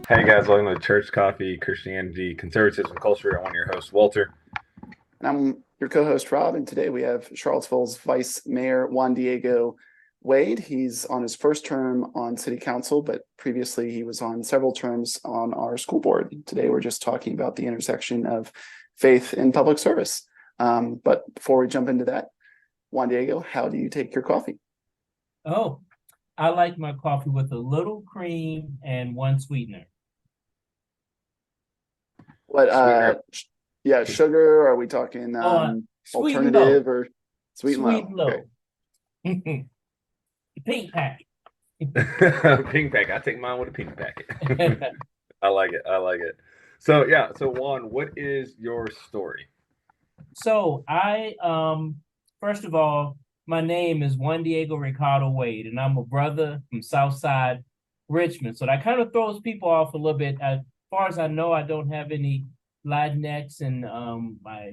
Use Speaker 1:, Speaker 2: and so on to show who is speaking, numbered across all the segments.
Speaker 1: Hey guys, welcome to Church Coffee, Christianity, Conservatism, Culture. I'm one of your hosts, Walter.
Speaker 2: And I'm your co-host Rob, and today we have Charlottesville's Vice Mayor Juan Diego Wade. He's on his first term on City Council, but previously he was on several terms on our school board. Today we're just talking about the intersection of faith and public service. But before we jump into that, Juan Diego, how do you take your coffee?
Speaker 3: Oh, I like my coffee with a little cream and one sweetener.
Speaker 2: What
Speaker 1: Sweetener.
Speaker 2: yeah, sugar? Are we talking
Speaker 3: Oh, sweet and low.
Speaker 2: alternative or sweet and
Speaker 3: Sweet
Speaker 2: low?
Speaker 3: and
Speaker 2: Okay.
Speaker 3: low. Pink packet.
Speaker 1: Pink packet. I take mine with a pink packet. I like it. I like it. So Juan, what is your story?
Speaker 3: So first of all, my name is Juan Diego Ricardo Wade, and I'm a brother from Southside Richmond. So that kind of throws people off a little bit. As far as I know, I don't have any Latinx in my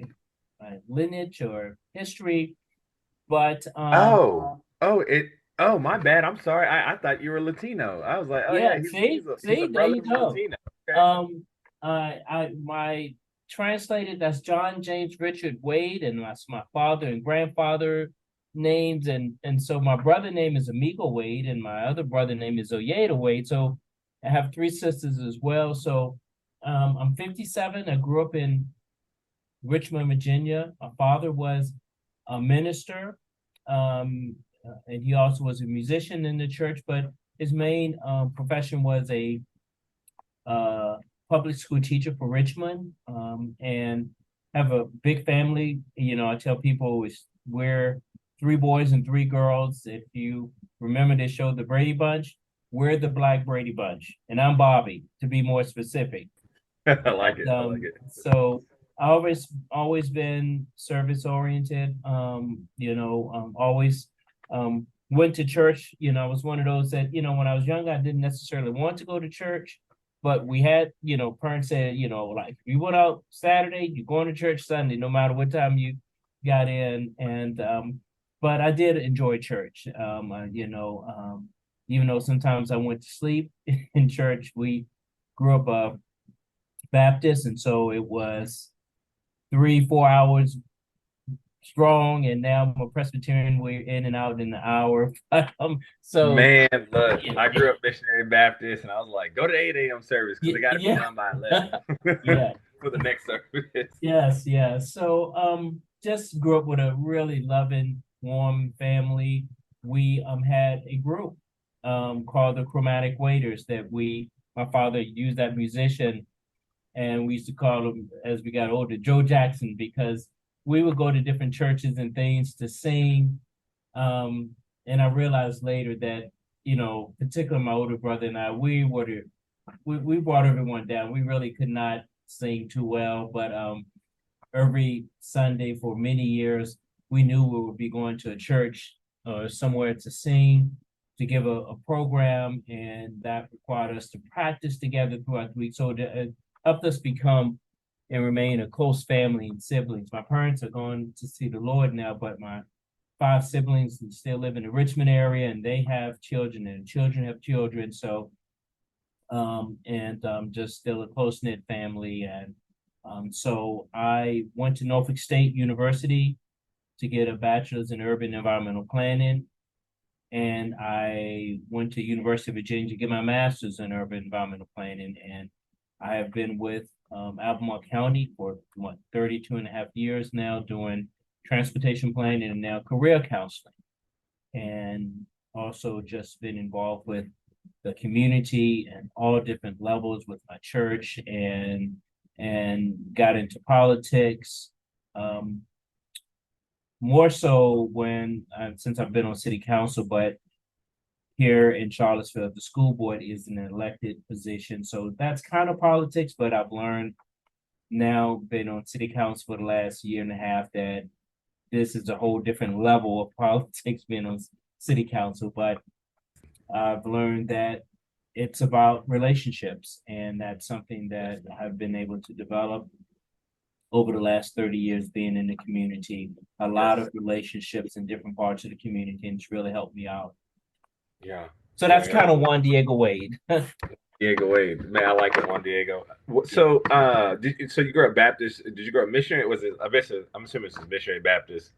Speaker 3: lineage or history, but
Speaker 1: My bad. I'm sorry. I thought you were Latino. I was like, oh yeah,
Speaker 3: yeah,
Speaker 1: he's a
Speaker 3: see, there
Speaker 1: brother
Speaker 3: you
Speaker 1: from
Speaker 3: go.
Speaker 1: Latino. Okay.
Speaker 3: My translated, that's John James Richard Wade, and that's my father and grandfather names, and so my brother name is Amigo Wade, and my other brother name is Oyeda Wade. So I have three sisters as well. So I'm 57. I grew up in Richmond, Virginia. My father was a minister, and he also was a musician in the church, but his main profession was a public school teacher for Richmond, and have a big family. You know, I tell people we're three boys and three girls. If you remember the show, The Brady Bunch, we're the Black Brady Bunch, and I'm Bobby, to be more specific.
Speaker 1: I like it.
Speaker 3: And,
Speaker 1: I like it.
Speaker 3: so I always been service oriented. Always went to church. You know, I was one of those that, when I was young, I didn't necessarily want to go to church, but we had, parents said, like if you went out Saturday, you're going to church Sunday, no matter what time you got in. And but I did enjoy church. Even though sometimes I went to sleep in church, we grew up Baptist, and so it was 3, 4 hours strong, and now I'm a Presbyterian. We're in and out in an hour. So
Speaker 1: Man, look,
Speaker 3: yeah,
Speaker 1: I grew up missionary Baptist, and I was like, go to 8 a.m. service because
Speaker 3: yeah,
Speaker 1: they got to be
Speaker 3: yeah,
Speaker 1: done by 11
Speaker 3: yeah,
Speaker 1: for the next service.
Speaker 3: yes, yeah. So just grew up with a really loving, warm family. We had a group called the Chromatic Waiters that my father used, that musician, and we used to call him, as we got older, Joe Jackson, because we would go to different churches and things to sing. And I realized later that, particularly my older brother and I, we brought everyone down. We really could not sing too well, but every Sunday for many years, we knew we would be going to a church or somewhere to sing, to give a program, and that required us to practice together throughout the week. So it helped us become and remain a close family and siblings. My parents are going to see the Lord now, but my five siblings still live in the Richmond area, and they have children, and children have children. So, just still a close knit family. And so I went to Norfolk State University to get a bachelor's in urban environmental planning, and I went to University of Virginia to get my master's in urban environmental planning. And I have been with Albemarle County for 32 and a half years now, doing transportation planning and now career counseling. And also just been involved with the community and all different levels with my church, and got into politics. More so when since I've been on city council, but here in Charlottesville, the school board is an elected position. So that's kind of politics, but I've learned now, been on city council for the last year and a half, that this is a whole different level of politics being on city council. But I've learned that it's about relationships, and that's something that I've been able to develop over the last 30 years being in the community. A lot
Speaker 1: Yes.
Speaker 3: of relationships in different parts of the community, and it's really helped me out.
Speaker 1: Yeah.
Speaker 3: So
Speaker 1: Yeah.
Speaker 3: that's
Speaker 1: Yeah.
Speaker 3: kind of Juan Diego Wade.
Speaker 1: Diego Wade, man, I like it, Juan Diego. So, so you grew up Baptist? Did you grow up missionary? Was it? I guess I'm assuming it's missionary Baptist.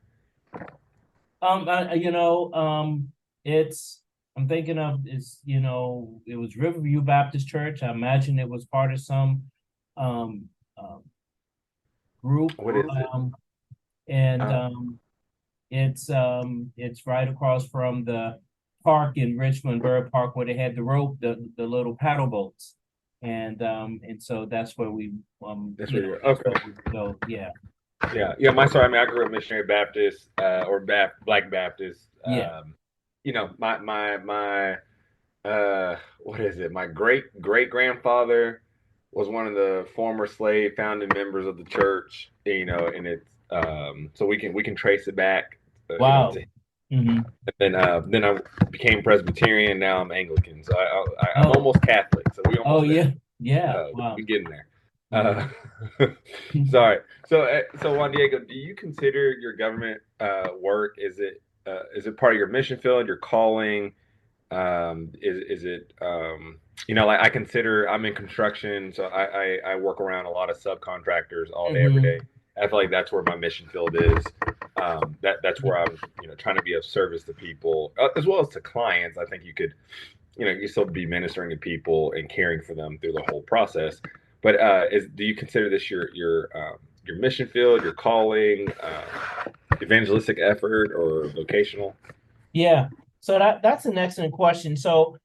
Speaker 3: You know, it's I'm thinking of it's it was Riverview Baptist Church. I imagine it was part of some um, um group,
Speaker 1: What is it?
Speaker 3: um, and
Speaker 1: Uh,
Speaker 3: it's right across from the park in Richmond, Bird Park, where they had the rope, the little paddle boats, and so that's where we
Speaker 1: that's where you're.
Speaker 3: that's
Speaker 1: Okay.
Speaker 3: where we go. Yeah,
Speaker 1: Yeah. My story. I mean, I grew up missionary Baptist, or Black Baptist.
Speaker 3: yeah.
Speaker 1: My what is it? My great grandfather was one of the former slave founding members of the church. And it's so we can trace it back.
Speaker 3: Wow.
Speaker 1: To
Speaker 3: Hmm.
Speaker 1: then I became Presbyterian. Now I'm Anglican. So I'm
Speaker 3: Oh,
Speaker 1: almost Catholic. So we
Speaker 3: oh
Speaker 1: almost there.
Speaker 3: yeah, yeah. Wow.
Speaker 1: We getting there.
Speaker 3: Yeah.
Speaker 1: Uh, sorry. So Juan Diego, do you consider your government work? Is it part of your mission field, your calling? Is it like I consider I'm in construction, so I work around a lot of subcontractors all day every day.
Speaker 3: Hmm.
Speaker 1: I feel like that's where my mission field is. That's where I'm trying to be of service to people as well as to clients. I think you still be ministering to people and caring for them through the whole process. But do you consider this your mission field, your calling, evangelistic effort, or vocational?
Speaker 3: Yeah. So that's an excellent question. So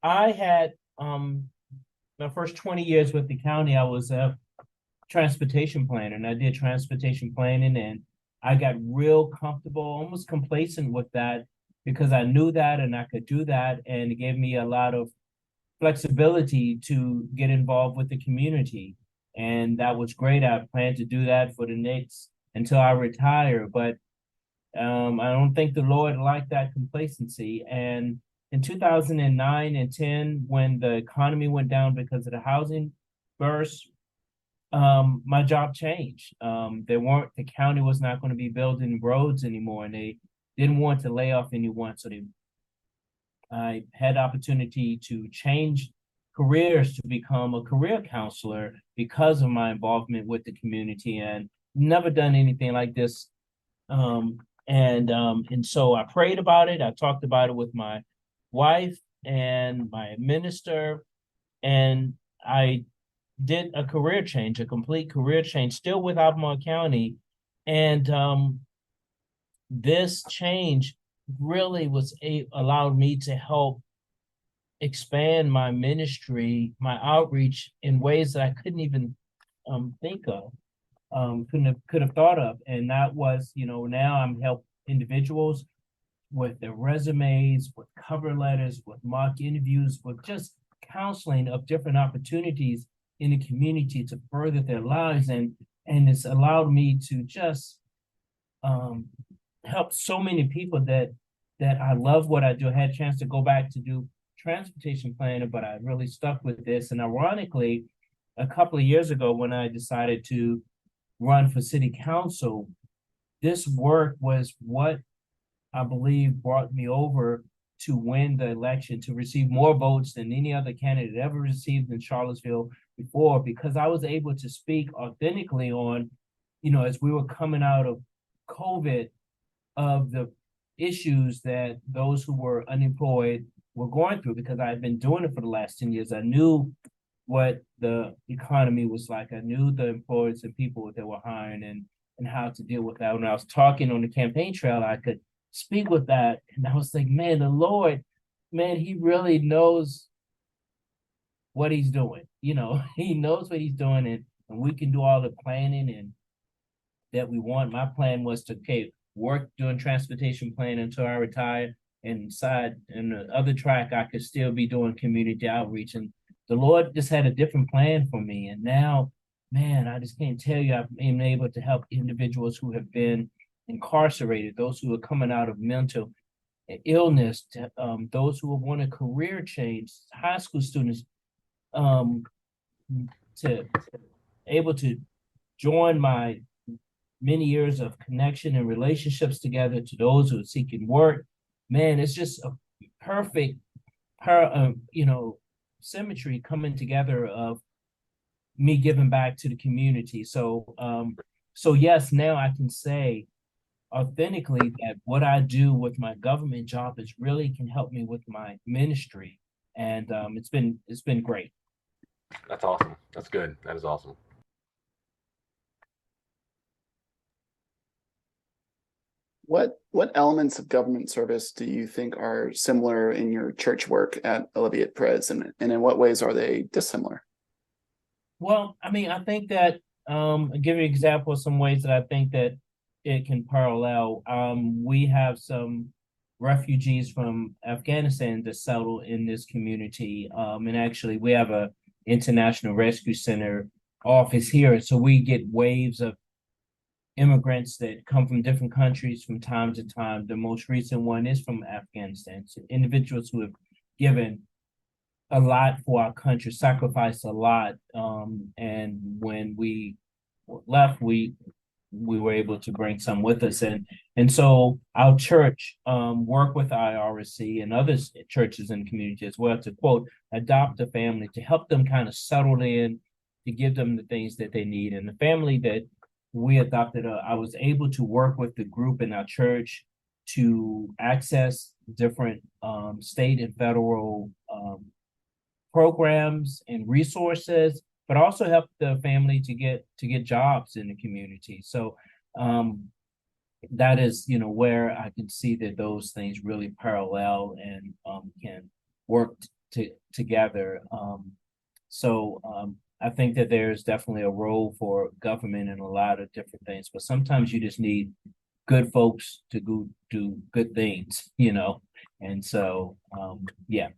Speaker 3: I had my first 20 years with the county, I was a transportation planner and I did transportation planning and I got real comfortable, almost complacent with that because I knew that and I could do that. And it gave me a lot of flexibility to get involved with the community. And that was great. I plan to do that for the next until I retire. But I don't think the Lord liked that complacency. And in 2009 and 10, when the economy went down because of the housing burst, my job changed. The county was not going to be building roads anymore, and they didn't want to lay off anyone. So I had opportunity to change careers to become a career counselor because of my involvement with the community and never done anything like this. And so I prayed about it. I talked about it with my wife and my minister, and I did a career change, a complete career change, still with Albemarle County. And this change really allowed me to help expand my ministry, my outreach in ways that I couldn't even think of, could have thought of. And that was, now I'm helping individuals with their resumes, with cover letters, with mock interviews, with just counseling of different opportunities in the community to further their lives. And it's allowed me to just um, help so many people that I love what I do. I had a chance to go back to do transportation planning, but I really stuck with this. And ironically, a couple of years ago, when I decided to run for city council, this work was what I believe brought me over to win the election, to receive more votes than any other candidate ever received in Charlottesville before, because I was able to speak authentically on, as we were coming out of COVID, of the issues that those who were unemployed were going through, because I had been doing it for the last 10 years. I knew what the economy was like. I knew the employers and people that were hiring and how to deal with that. When I was talking on the campaign trail, I could speak with that. And I was like, man, the Lord, man, he really knows what he's doing. He knows what he's doing, and we can do all the planning and that we want. My plan was to work doing transportation planning until I retire. And side and the other track, I could still be doing community outreach. And the Lord just had a different plan for me. And now, man, I just can't tell you, I've been able to help individuals who have been incarcerated, those who are coming out of mental illness, those who have wanted career change, high school students, um, to able to join my many years of connection and relationships together, to those who are seeking work. Man, it's just a perfect, symmetry coming together of me giving back to the community. So yes, now I can say authentically that what I do with my government job is really can help me with my ministry. And it's been great.
Speaker 1: That's awesome. That's good. That is awesome.
Speaker 2: What elements of government service do you think are similar in your church work at Alleviate Pres, and in what ways are they dissimilar?
Speaker 3: Well, I mean, I think that I'll give you an example of some ways that I think that it can parallel. We have some refugees from Afghanistan that settle in this community. And actually we have a International Rescue Center office here. So we get waves of immigrants that come from different countries from time to time. The most recent one is from Afghanistan. So individuals who have given a lot for our country, sacrificed a lot. And when we left, we were able to bring some with us. And so our church work with IRC and other churches in the community as well to, quote, adopt a family, to help them kind of settle in, to give them the things that they need. And the family that we adopted, I was able to work with the group in our church to access different state and federal programs and resources, but also help the family to get jobs in the community. So that is, where I can see that those things really parallel and can work together. So I think that there's definitely a role for government in a lot of different things, but sometimes you just need good folks to go do good things, and so yeah.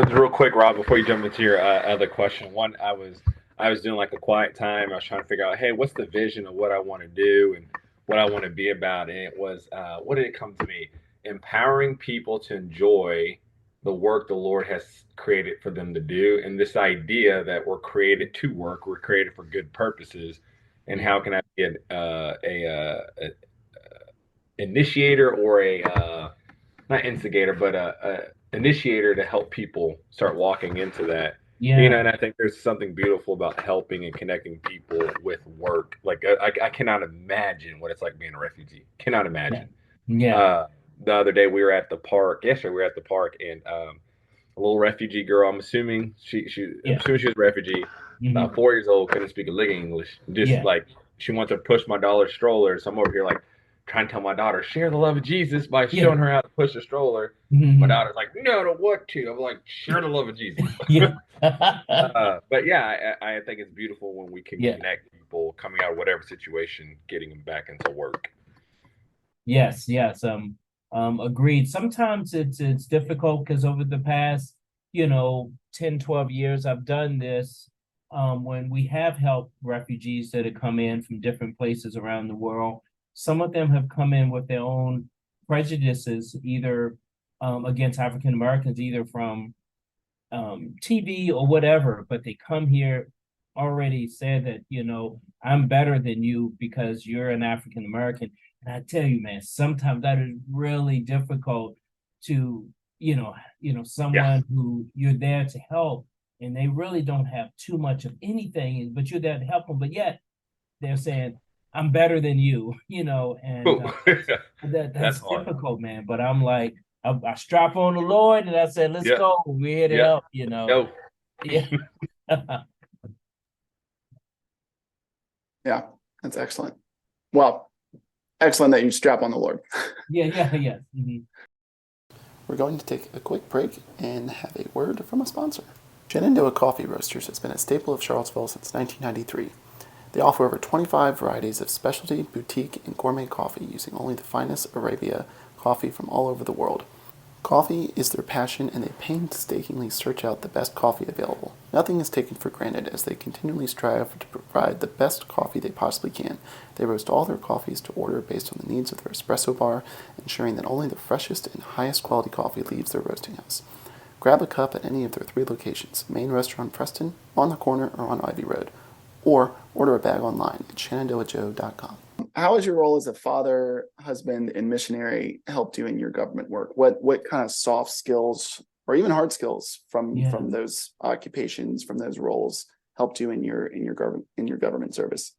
Speaker 1: Real quick, Rob, before you jump into your other question, one, I was doing like a quiet time. I was trying to figure out, hey, what's the vision of what I want to do and what I want to be about, and it was, what did it come to me? Empowering people to enjoy the work the Lord has created for them to do, and this idea that we're created to work, we're created for good purposes, and how can I be an initiator or not instigator, but a initiator to help people start walking into that.
Speaker 3: Yeah.
Speaker 1: And I think there's something beautiful about helping and connecting people with work. Like I cannot imagine what it's like being a refugee. Cannot imagine.
Speaker 3: Yeah.
Speaker 1: The other day we were at the park. Yesterday we were at the park, and a little refugee girl. I'm assuming I'm assuming she was a refugee. About 4 years old, couldn't speak a lick of English. Just like she wants to push my daughter's stroller. So I'm over here like trying to tell my daughter, share the love of Jesus by showing her how to push a stroller. My daughter's like, no, to what to? I'm like, share the love of Jesus. But yeah, I think it's beautiful when we can connect people coming out of whatever situation, getting them back into work.
Speaker 3: Yes. Agreed. Sometimes it's difficult because over the past, 10, 12 years, I've done this when we have helped refugees that have come in from different places around the world. Some of them have come in with their own prejudices, either against African Americans, either from TV or whatever, but they come here already said that, I'm better than you because you're an African American. And I tell you, man, sometimes that is really difficult to, someone who you're there to help, and they really don't have too much of anything, but you're there to help them. But yet they're saying, I'm better than you, and that's difficult, man. But I'm like, I strap on the Lord and I said, let's go. We're here to help,
Speaker 1: Go.
Speaker 3: Yeah.
Speaker 2: Yeah, that's excellent. Well, excellent that you strap on the Lord.
Speaker 3: Yeah. Mm-hmm.
Speaker 2: We're going to take a quick break and have a word from a sponsor. Shenandoah Coffee Roasters has been a staple of Charlottesville since 1993. They offer over 25 varieties of specialty, boutique, and gourmet coffee using only the finest Arabia coffee from all over the world. Coffee is their passion, and they painstakingly search out the best coffee available. Nothing is taken for granted as they continually strive to provide the best coffee they possibly can. They roast all their coffees to order based on the needs of their espresso bar, ensuring that only the freshest and highest quality coffee leaves their roasting house. Grab a cup at any of their 3 locations, Main Restaurant Preston, on the corner, or on Ivy Road. Or order a bag online at shenandoahjoe.com. How has your role as a father, husband, and missionary helped you in your government work? What kind of soft skills or even hard skills from
Speaker 3: Yeah.
Speaker 2: those occupations, from those roles, helped you in your government service?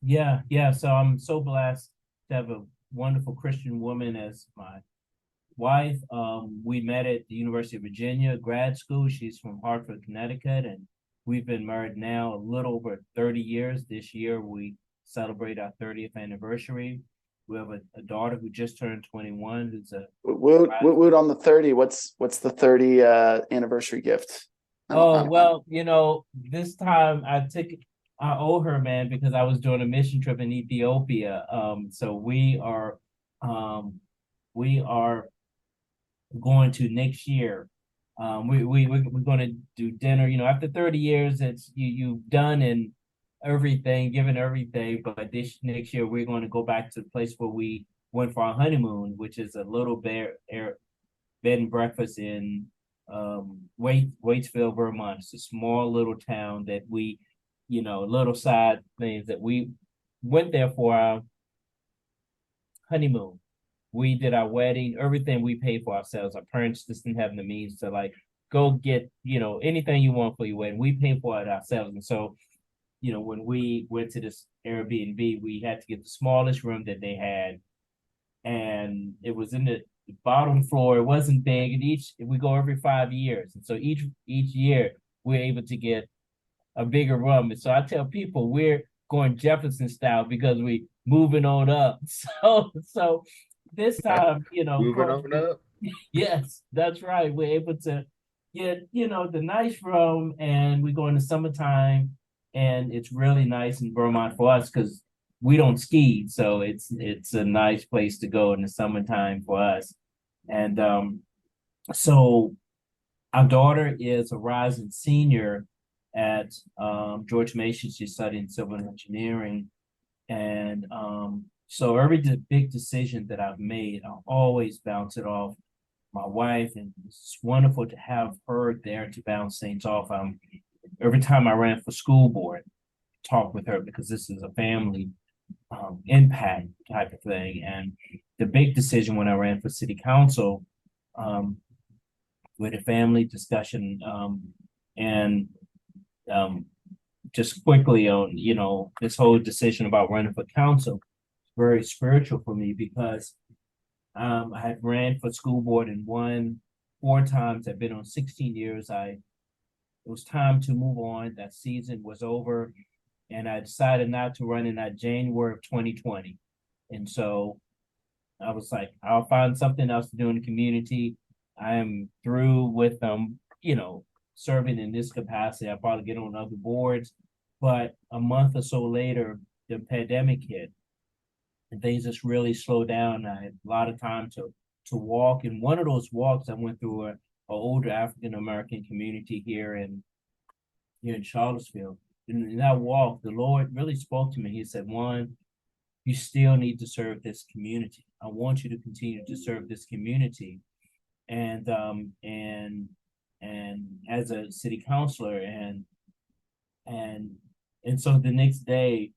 Speaker 3: Yeah. So I'm so blessed to have a wonderful Christian woman as my wife. We met at the University of Virginia grad school. She's from Hartford, Connecticut, and we've been married now a little over 30 years. This year we celebrate our 30th anniversary. We have a daughter who just turned 21, who's a
Speaker 2: Woot on the 30. What's the 30 anniversary gift?
Speaker 3: well, this time I owe her, man, because I was doing a mission trip in Ethiopia. So we are going to next year. We're going to do dinner. After 30 years, it's you've done and everything, given everything. But this next year, we're going to go back to the place where we went for our honeymoon, which is a little bed and breakfast in Waitsville, Vermont. It's a small little town that we, little side things that we went there for our honeymoon. We did our wedding, everything we paid for ourselves. Our parents just didn't have the means to go get, anything you want for your wedding. We paid for it ourselves. And so, when we went to this Airbnb, we had to get the smallest room that they had. And it was in the bottom floor. It wasn't big. And we go every 5 years. And so each year we're able to get a bigger room. And so I tell people we're going Jefferson style because we moving on up. So this time,
Speaker 1: moving on up.
Speaker 3: Yes, that's right. We're able to get, the nice room, and we go in the summertime, and it's really nice in Vermont for us because we don't ski, so it's a nice place to go in the summertime for us. And so our daughter is a rising senior at George Mason. She's studying civil engineering, and so every big decision that I've made, I always bounce it off my wife, and it's wonderful to have her there to bounce things off. Every time I ran for school board, talk with her because this is a family impact type of thing. And the big decision when I ran for city council, with a family discussion, and just quickly on, this whole decision about running for council, very spiritual for me because I had ran for school board and won 4 times. I've been on 16 years. It was time to move on. That season was over, and I decided not to run in that January of 2020. And so I was like, I'll find something else to do in the community. I am through with serving in this capacity. I'll probably get on other boards. But a month or so later, the pandemic hit, and things just really slowed down. I had a lot of time to walk. And one of those walks, I went through an older African American community here in Charlottesville. And in that walk, the Lord really spoke to me. He said, "Juan, you still need to serve this community. I want you to continue to serve this community." And as a city councilor, and so the next day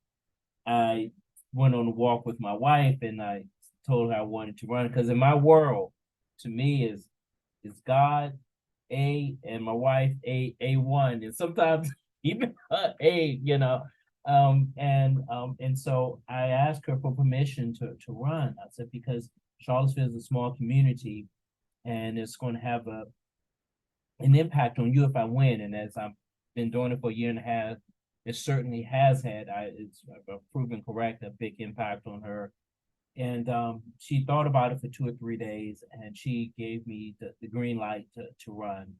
Speaker 3: I went on a walk with my wife, and I told her I wanted to run because in my world, to me is God A, and my wife A1, and sometimes even A, and so I asked her for permission to run. I said, because Charlottesville is a small community, and it's going to have an impact on you if I win. And as I've been doing it for a year and a half, it certainly has had, it's proven correct, a big impact on her. And she thought about it for 2 or 3 days, and she gave me the green light to run.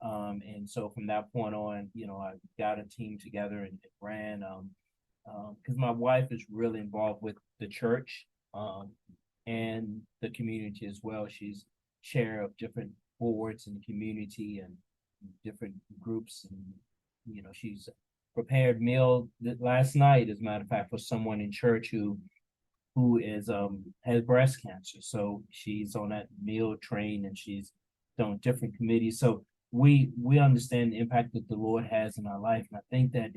Speaker 3: And so from that point on, I got a team together and ran, because my wife is really involved with the church and the community as well. She's chair of different boards in the community and different groups, and she's prepared meal last night, as a matter of fact, for someone in church who is has breast cancer. So she's on that meal train, and she's on different committees. So we understand the impact that the Lord has in our life. And I think that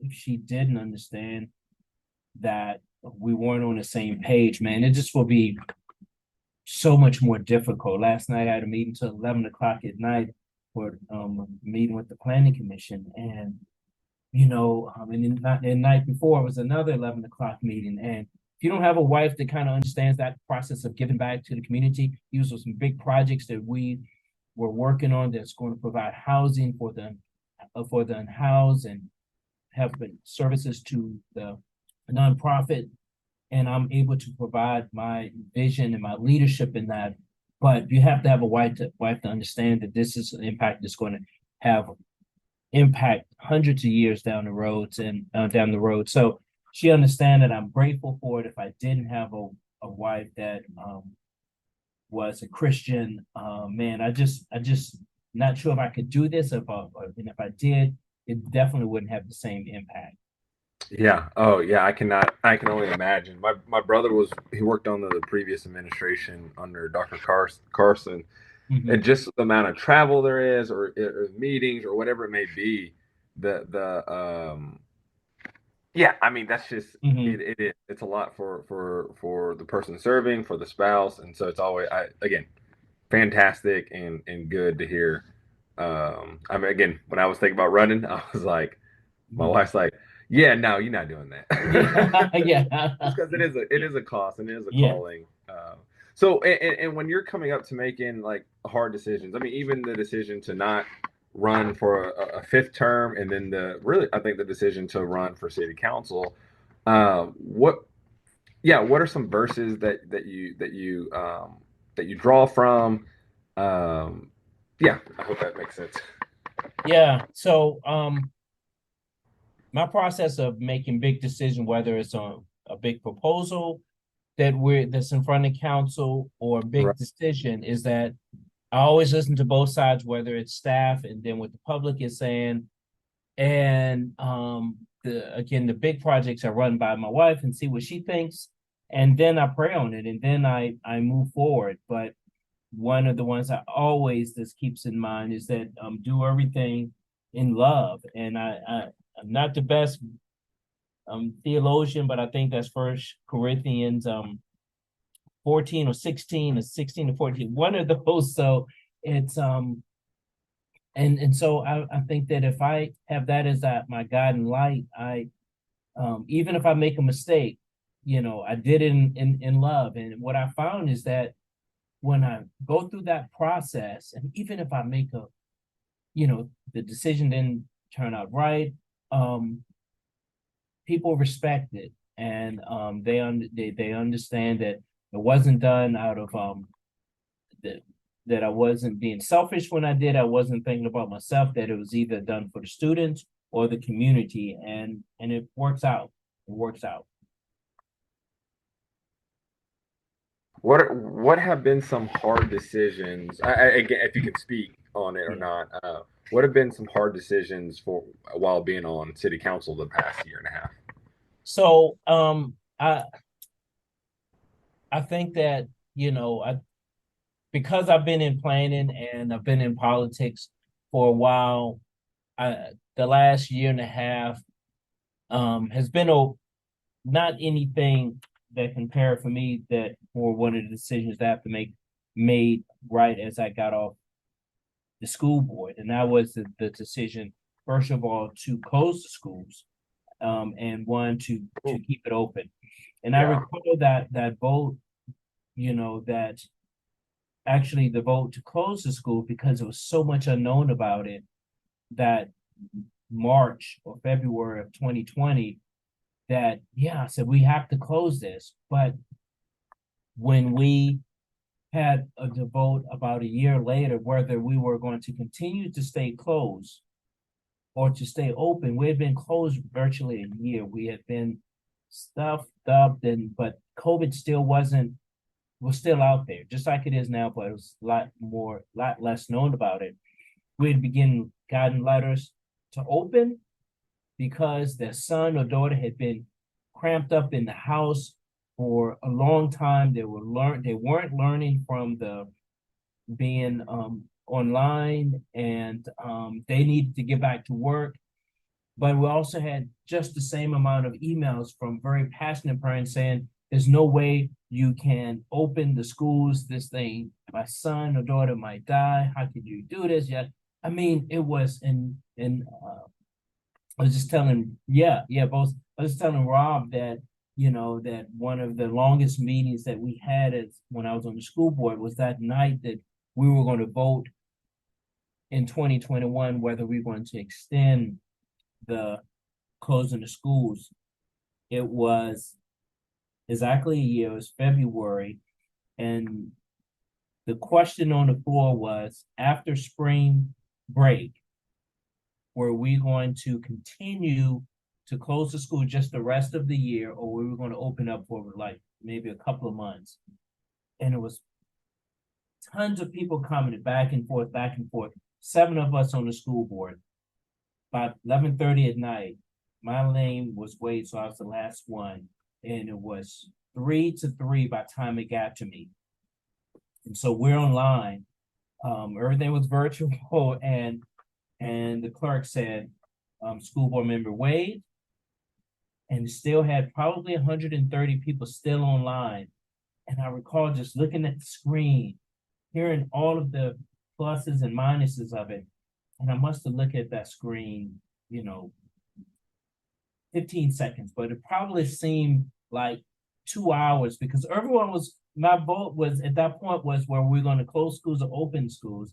Speaker 3: if she didn't understand that we weren't on the same page, man, it just will be so much more difficult. Last night I had a meeting till 11 o'clock at night for a meeting with the planning commission, and and then the night before it was another 11 o'clock meeting. And if you don't have a wife that kind of understands that process of giving back to the community, these are some big projects that we were working on that's going to provide housing for the unhoused and have services to the nonprofit. And I'm able to provide my vision and my leadership in that. But you have to have a wife to understand that this is an impact that's going to have impact hundreds of years down the roads and down the road. So she understands that I'm grateful for it. If I didn't have a wife that was a Christian, man, I just not sure if I could do this. And if I did, it definitely wouldn't have the same impact.
Speaker 1: Yeah. Oh, yeah. I can only imagine. My brother he worked on the previous administration under Dr. Carson,
Speaker 3: Mhm.
Speaker 1: and just the amount of travel there is, or meetings, or whatever it may be. Yeah. I mean, that's just
Speaker 3: Mhm.
Speaker 1: it is. It's a lot for the person serving, for the spouse, and so it's always again fantastic and good to hear. I mean, again, when I was thinking about running, I was like, my
Speaker 3: Mhm.
Speaker 1: wife's like, yeah, no, you're not doing that.
Speaker 3: Yeah, yeah,
Speaker 1: Just because it is a cost and it is a
Speaker 3: yeah.
Speaker 1: calling. So and when you're coming up to making like hard decisions, I mean, even the decision to not run for a fifth term, and then I think the decision to run for city council. What what are some verses that you draw from? Yeah, I hope that makes sense.
Speaker 3: Yeah. So my process of making big decisions, whether it's on a big proposal that's in front of council or a
Speaker 1: Right.
Speaker 3: big decision, is that I always listen to both sides, whether it's staff and then what the public is saying. And the big projects are run by my wife and see what she thinks. And then I pray on it and then I move forward. But one of the ones I always just keeps in mind is that do everything in love. And I'm not the best theologian, but I think that's First Corinthians 14 or 16 or 16 to 14, one of those. So it's and so I think that if I have that as my guiding light, I even if I make a mistake, I did it in love. And what I found is that when I go through that process, and even if I make the decision didn't turn out right, um, people respect it, and they understand that it wasn't done out of that that I wasn't being selfish when I did. I wasn't thinking about myself, that it was either done for the students or the community, and it works out. It works out.
Speaker 1: What have been some hard decisions? Again, if you can speak on it or
Speaker 3: Yeah.
Speaker 1: not, what have been some hard decisions for while being on city council the past year and a half?
Speaker 3: So I think that I because I've been in planning and I've been in politics for a while. The last year and a half has been not anything that compare for me that for one of the decisions that I have to make made right as I got off the school board. And that was the decision, first of all, to close the schools, and one to keep it open. And I
Speaker 1: Yeah.
Speaker 3: recall that vote, that actually the vote to close the school, because there was so much unknown about it, that March or February of 2020, that I said we have to close this. But when we had a vote about a year later whether we were going to continue to stay closed or to stay open, we had been closed virtually a year. We had been stuffed up, but COVID was still out there, just like it is now, but it was a lot less known about it. We had gotten letters to open because their son or daughter had been cramped up in the house for a long time. They weren't learning from the being online, and they needed to get back to work. But we also had just the same amount of emails from very passionate parents saying, there's no way you can open the schools. This thing, my son or daughter might die. How could you do this? Yeah, I mean, it was I was just telling, both. I was telling Rob that, that one of the longest meetings that we had when I was on the school board was that night that we were going to vote in 2021 whether we were going to extend the closing the schools. It was exactly a year. It was February, and the question on the floor was, after spring break, were we going to continue to close the school just the rest of the year, or were we going to open up for like maybe a couple of months? And it was tons of people commented back and forth, back and forth. 7 of us on the school board. By 11:30 at night, my name was Wade, so I was the last one, and it was 3-3 by the time it got to me. And so we're online. Everything was virtual, and the clerk said, school board member Wade, and still had probably 130 people still online. And I recall just looking at the screen, hearing all of the pluses and minuses of it. And I must have looked at that screen, 15 seconds, but it probably seemed like 2 hours because my vote was at that point was where we're going to close schools or open schools.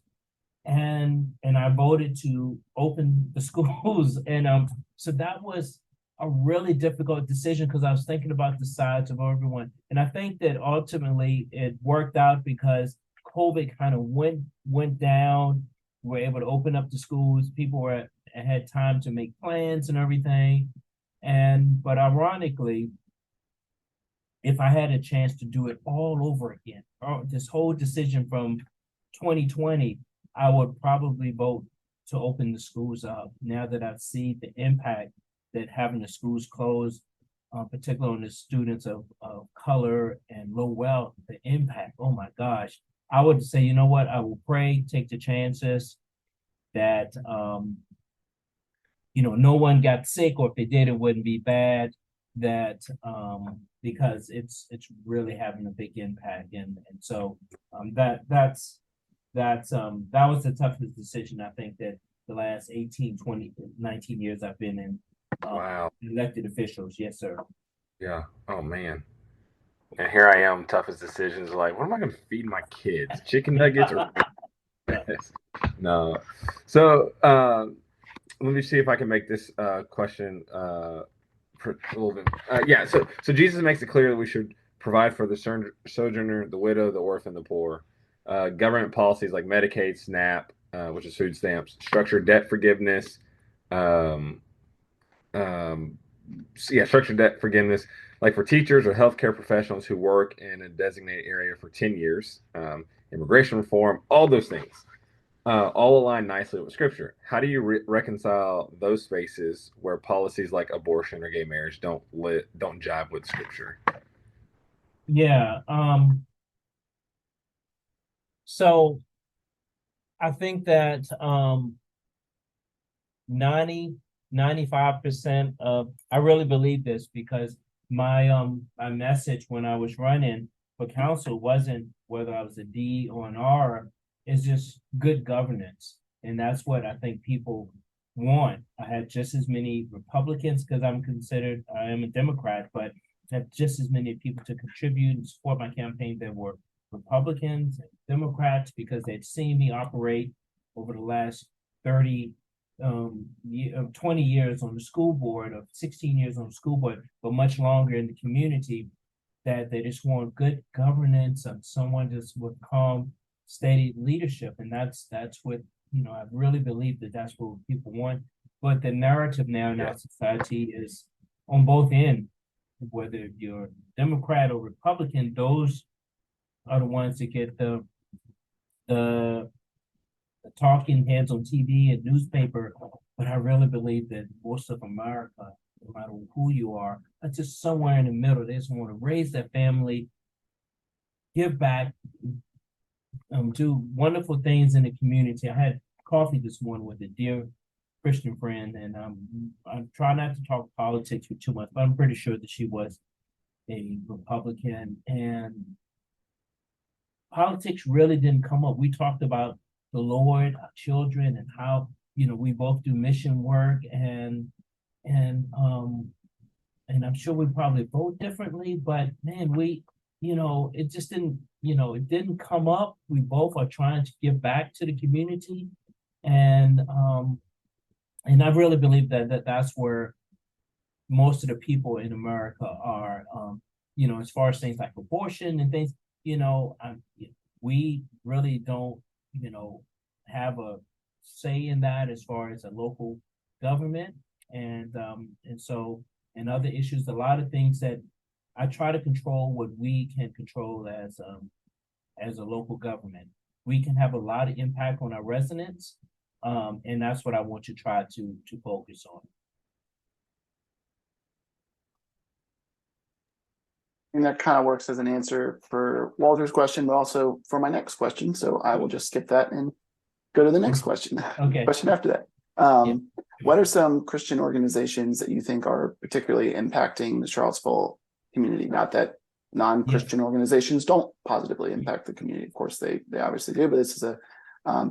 Speaker 3: And I voted to open the schools. And so that was a really difficult decision because I was thinking about the sides of everyone. And I think that ultimately it worked out because COVID kind of went down. We were able to open up the schools. People had time to make plans and everything. But ironically, if I had a chance to do it all over again, this whole decision from 2020, I would probably vote to open the schools up now that I see the impact that having the schools closed, particularly on the students of color and low wealth, the impact, oh my gosh. I would say, you know what, I will pray, take the chances that, no one got sick, or if they did, it wouldn't be bad, because it's really having a big impact. And so that was the toughest decision, I think, that the last 18, 20, 19 years I've been in
Speaker 1: Wow.
Speaker 3: elected officials. Yes, sir.
Speaker 1: Yeah. Oh man. And here I am, toughest decisions. Like, what am I going to feed my kids? Chicken nuggets or? No. So let me see if I can make this question a little bit. Yeah. So Jesus makes it clear that we should provide for the sojourner, the widow, the orphan, the poor. Government policies like Medicaid, SNAP, which is food stamps, structured debt forgiveness. Structured debt forgiveness, like for teachers or healthcare professionals who work in a designated area for 10 years, immigration reform, all those things, all align nicely with Scripture. How do you reconcile those spaces where policies like abortion or gay marriage don't jive with Scripture?
Speaker 3: Yeah. So I think that 95% of, I really believe this because my message when I was running for council wasn't whether I was a D or an R, it's just good governance. And that's what I think people want. I had just as many Republicans because I am a Democrat, but I had just as many people to contribute and support my campaign that were Republicans and Democrats because they'd seen me operate over the last 20 years on the school board, of 16 years on the school board, but much longer in the community, that they just want good governance and someone just with calm, steady leadership. And that's what, I really believe that's what people want. But the narrative now in our society is on both ends, whether you're Democrat or Republican, those are the ones that get the talking heads on TV and newspaper. But I really believe that most of America, no matter who you are just somewhere in the middle. They just want to raise their family, give back, do wonderful things in the community. I had coffee this morning with a dear Christian friend, and I try not to talk politics for too much, but I'm pretty sure that she was a Republican, and politics really didn't come up. We talked about the Lord, our children, and how, we both do mission work, and I'm sure we probably vote differently, but man, it just didn't, it didn't come up. We both are trying to give back to the community, and I really believe that's where most of the people in America are, as far as things like abortion and things, we really don't, have a say in that as far as a local government. And so, and other issues, a lot of things that I try to control what we can control as a local government. We can have a lot of impact on our residents, and that's what I want to try to focus on.
Speaker 2: And that kind of works as an answer for Walter's question, but also for my next question. So I will just skip that and go to the next question.
Speaker 3: Okay.
Speaker 2: Question after that. What are some Christian organizations that you think are particularly impacting the Charlottesville community? Not that non-Christian organizations don't positively impact the community. Of course, they obviously do, but this is a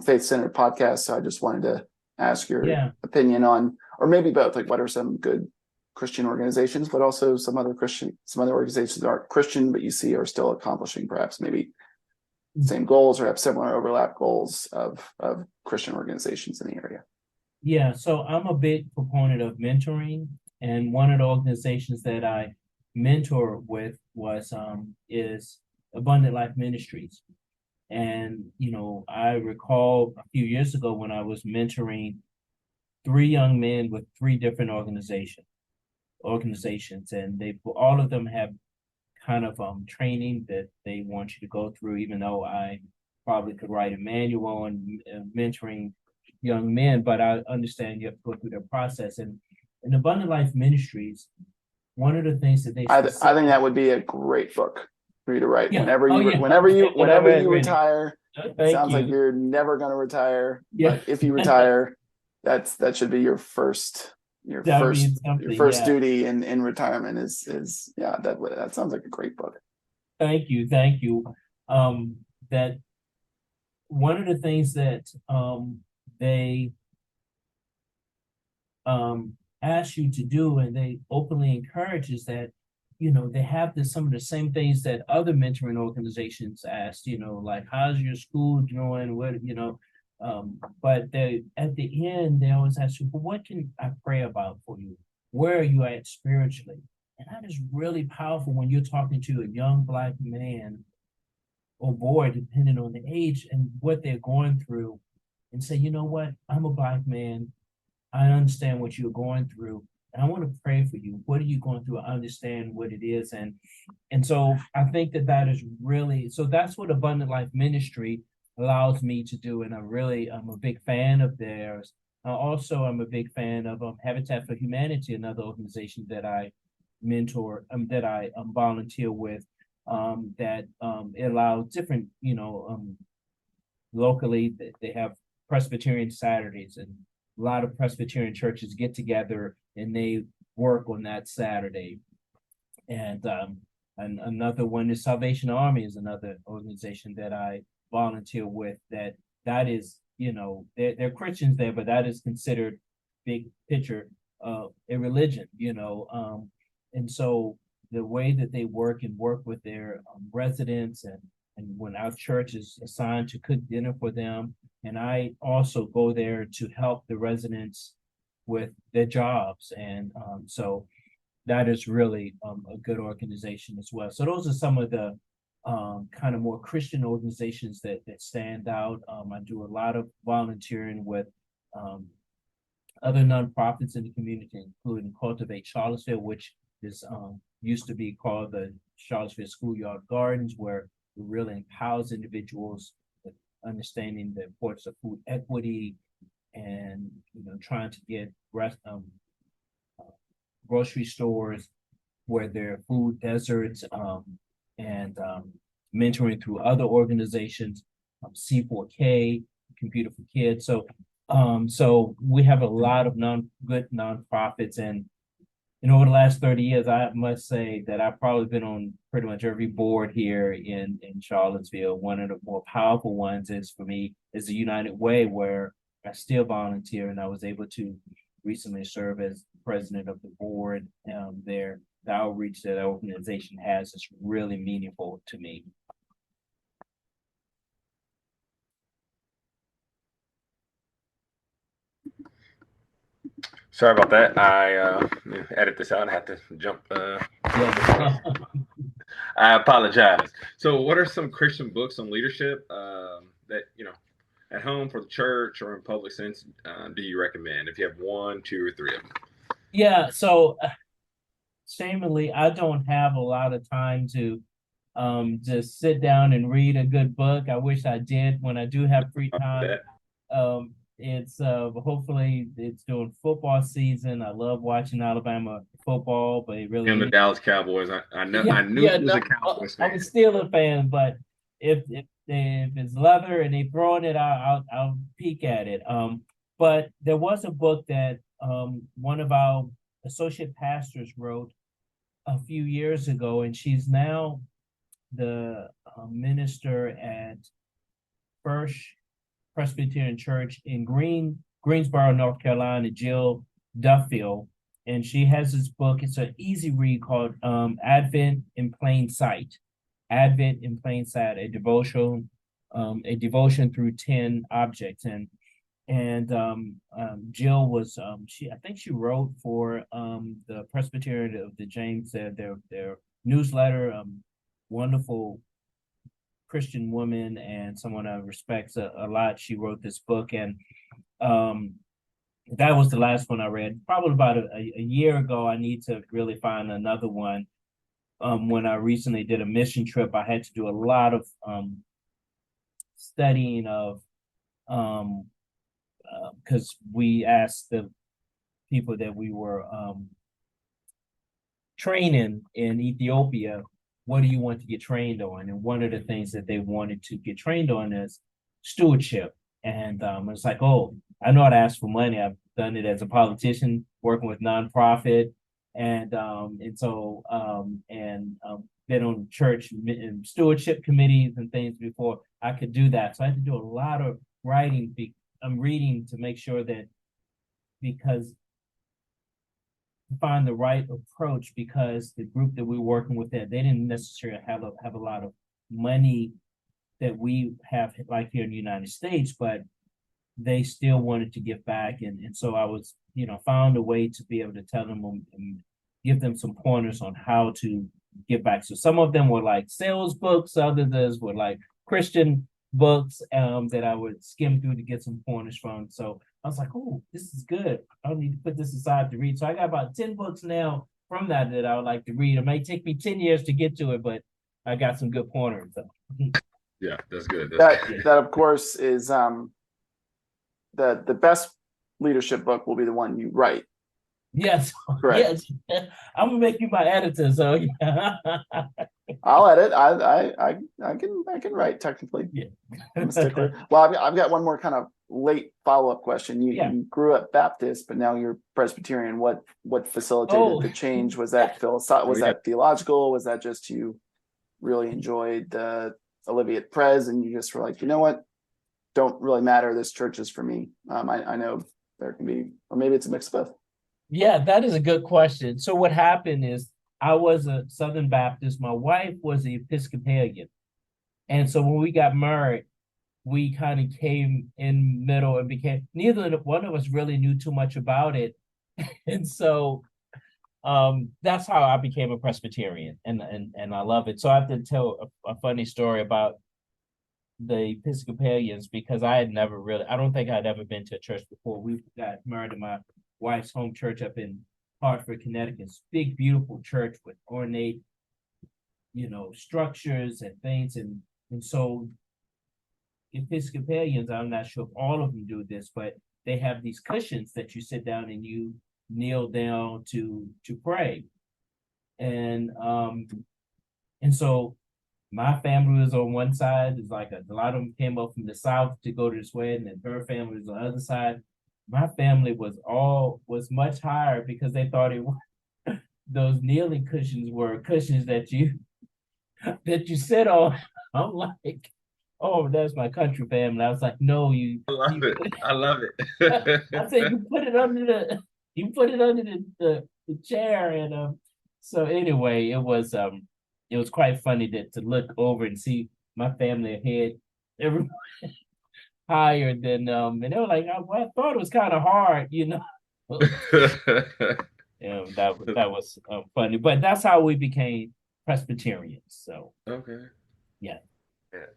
Speaker 2: faith-centered podcast. So I just wanted to ask your opinion on, or maybe both, like what are some good Christian organizations, but also some other organizations that aren't Christian, but you see are still accomplishing perhaps maybe same goals or have similar overlap goals of Christian organizations in the area.
Speaker 3: Yeah, so I'm a big proponent of mentoring, and one of the organizations that I mentor with is Abundant Life Ministries. And I recall a few years ago when I was mentoring 3 young men with 3 different organizations, and all of them have kind of training that they want you to go through, even though I probably could write a manual on mentoring young men, but I understand you have to go through their process. And in Abundant Life Ministries, one of the things that
Speaker 2: I think that would be a great book for you to write whenever you retire. Sounds like you're never going to retire. But if you retire, that should be your first duty in retirement is that sounds like a great book.
Speaker 3: Thank you. That one of the things that they ask you to do, and they openly encourage, is that they have some of the same things that other mentoring organizations ask, like how's your school doing, what but at the end they always ask you, well, what can I pray about for you? Where are you at spiritually? And that is really powerful when you're talking to a young Black man or boy, depending on the age and what they're going through, and say, you know what, I'm a Black man, I understand what you're going through, and I want to pray for you. What are you going through? I understand what it is. And so I think that is really, so that's what Abundant Life Ministry allows me to do. And I'm a big fan of theirs. Also, I'm a big fan of Habitat for Humanity, another organization that I mentor, that I volunteer with, that it allows different, locally, they have Presbyterian Saturdays, and a lot of Presbyterian churches get together and they work on that Saturday. And another one is Salvation Army, is another organization that I volunteer with, that is, they're Christians there, but that is considered big picture a religion, and so the way that they work with their residents, and when our church is assigned to cook dinner for them, and I also go there to help the residents with their jobs, and so that is really a good organization as well. So those are some of the kind of more Christian organizations that stand out. I do a lot of volunteering with other nonprofits in the community, including Cultivate Charlottesville, which is used to be called the Charlottesville Schoolyard Gardens, where it really empowers individuals with understanding the importance of food equity, and trying to get grocery stores where there are food deserts, and mentoring through other organizations, C4K, Computer for Kids. So we have a lot of good nonprofits, and And over the last 30 years, I must say that I've probably been on pretty much every board here in Charlottesville. One of the more powerful ones is for me is the United Way, where I still volunteer, and I was able to recently serve as president of the board there. The outreach that our organization has is really meaningful to me.
Speaker 1: Sorry about that. I edit this out and have to jump.
Speaker 3: Yeah.
Speaker 1: I apologize. So, what are some Christian books on leadership that at home for the church or in public sense do you recommend? If you have one, two, or three of them.
Speaker 3: Yeah. So, shamefully, I don't have a lot of time to just sit down and read a good book. I wish I did. When I do have free time, it's hopefully it's during football season. I love watching Alabama football, but it really
Speaker 1: and the Dallas Cowboys. I know.
Speaker 3: Yeah,
Speaker 1: I knew
Speaker 3: yeah,
Speaker 1: it was
Speaker 3: no,
Speaker 1: a Cowboys fan.
Speaker 3: I'm a Steelers fan, but if it's leather and they throwing it, I'll peek at it. But there was a book that one of our associate pastors wrote a few years ago, and she's now the minister at First Presbyterian Church in Greensboro, North Carolina, Jill Duffield. And she has this book. It's an easy read called Advent in Plain Sight. Advent in Plain Sight, a devotion through 10 objects. And Jill was I think she wrote for the Presbyterian of the James, their newsletter, wonderful Christian woman and someone I respect a lot. She wrote this book, and that was the last one I read. Probably about a year ago. I need to really find another one. When I recently did a mission trip, I had to do a lot of studying of because we asked the people that we were training in Ethiopia, what do you want to get trained on? And one of the things that they wanted to get trained on is stewardship. And it's like, oh, I know how to ask for money. I've done it as a politician, working with nonprofit, and been on church and stewardship committees and things before I could do that. So I had to do a lot of writing. I'm reading to make sure that because to find the right approach, because the group that we're working with that they didn't necessarily have a lot of money that we have like here in the United States, but they still wanted to give back. And so I was, found a way to be able to tell them and give them some pointers on how to give back. So some of them were like sales books, others were like Christian books that I would skim through to get some pointers from. So I was like, oh, this is good. I don't need to put this aside to read. So I got about 10 books now from that I would like to read. It may take me 10 years to get to it, but I got some good pointers. So.
Speaker 1: Yeah, that's good.
Speaker 2: That of course is the best leadership book will be the one you write.
Speaker 3: Yes,
Speaker 2: correct.
Speaker 3: Yes. I'm gonna make you my editor, so yeah.
Speaker 2: I'll edit. I can write technically.
Speaker 3: Yeah.
Speaker 2: I'm a stickler. Well, I've got one more kind of late follow-up question. You grew up Baptist, but now you're Presbyterian. What facilitated the change? Was that that theological? Was that just you really enjoyed Olivia at Pres and you just were like, you know what? Don't really matter. This church is for me. I know there can be, or maybe it's a mix of both.
Speaker 3: Yeah, that is a good question. So what happened is I was a Southern Baptist. My wife was an Episcopalian. And so when we got married, we kind of came in middle and became, neither one of us really knew too much about it. And so that's how I became a Presbyterian, and I love it. So I have to tell a funny story about the Episcopalians, because I don't think I'd ever been to a church before. We got married in my wife's home church up in Hartford, Connecticut. Big, beautiful church with ornate, structures and things. And so Episcopalians, I'm not sure if all of them do this, but they have these cushions that you sit down and you kneel down to pray. And so my family was on one side. It's like a lot of them came up from the south to go to this wedding, and her family was on the other side. My family was much higher because they thought it those kneeling cushions were cushions that you sit on. I'm like, oh, that's my country family. I was like, no,
Speaker 1: I love it. I love
Speaker 3: I
Speaker 1: it.
Speaker 3: said you put it under the chair, and so anyway, it was quite funny to look over and see my family ahead every higher than and they were like, I thought it was kind of hard, you know. Yeah, that was funny, but that's how we became Presbyterians. So
Speaker 1: Okay.
Speaker 3: yeah,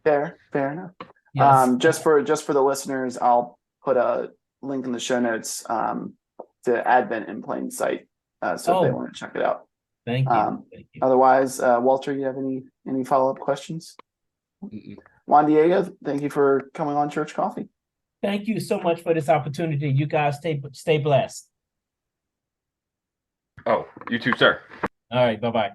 Speaker 2: Fair enough.
Speaker 3: yes.
Speaker 2: Just for the listeners, I'll put a link in the show notes to Advent in Plain Sight, so if they want to check it out.
Speaker 3: Thank you. Thank you.
Speaker 2: Otherwise, Walter, you have any follow-up questions?
Speaker 1: Mm-mm.
Speaker 2: Juan Diego, thank you for coming on Church Coffee.
Speaker 3: Thank you so much for this opportunity. You guys stay blessed.
Speaker 1: Oh, you too, sir.
Speaker 3: All right, bye-bye.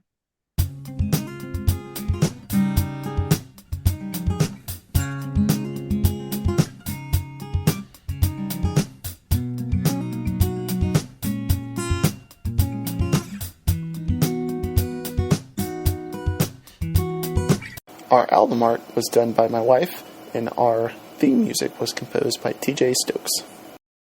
Speaker 2: Our album art was done by my wife, and our theme music was composed by TJ Stokes.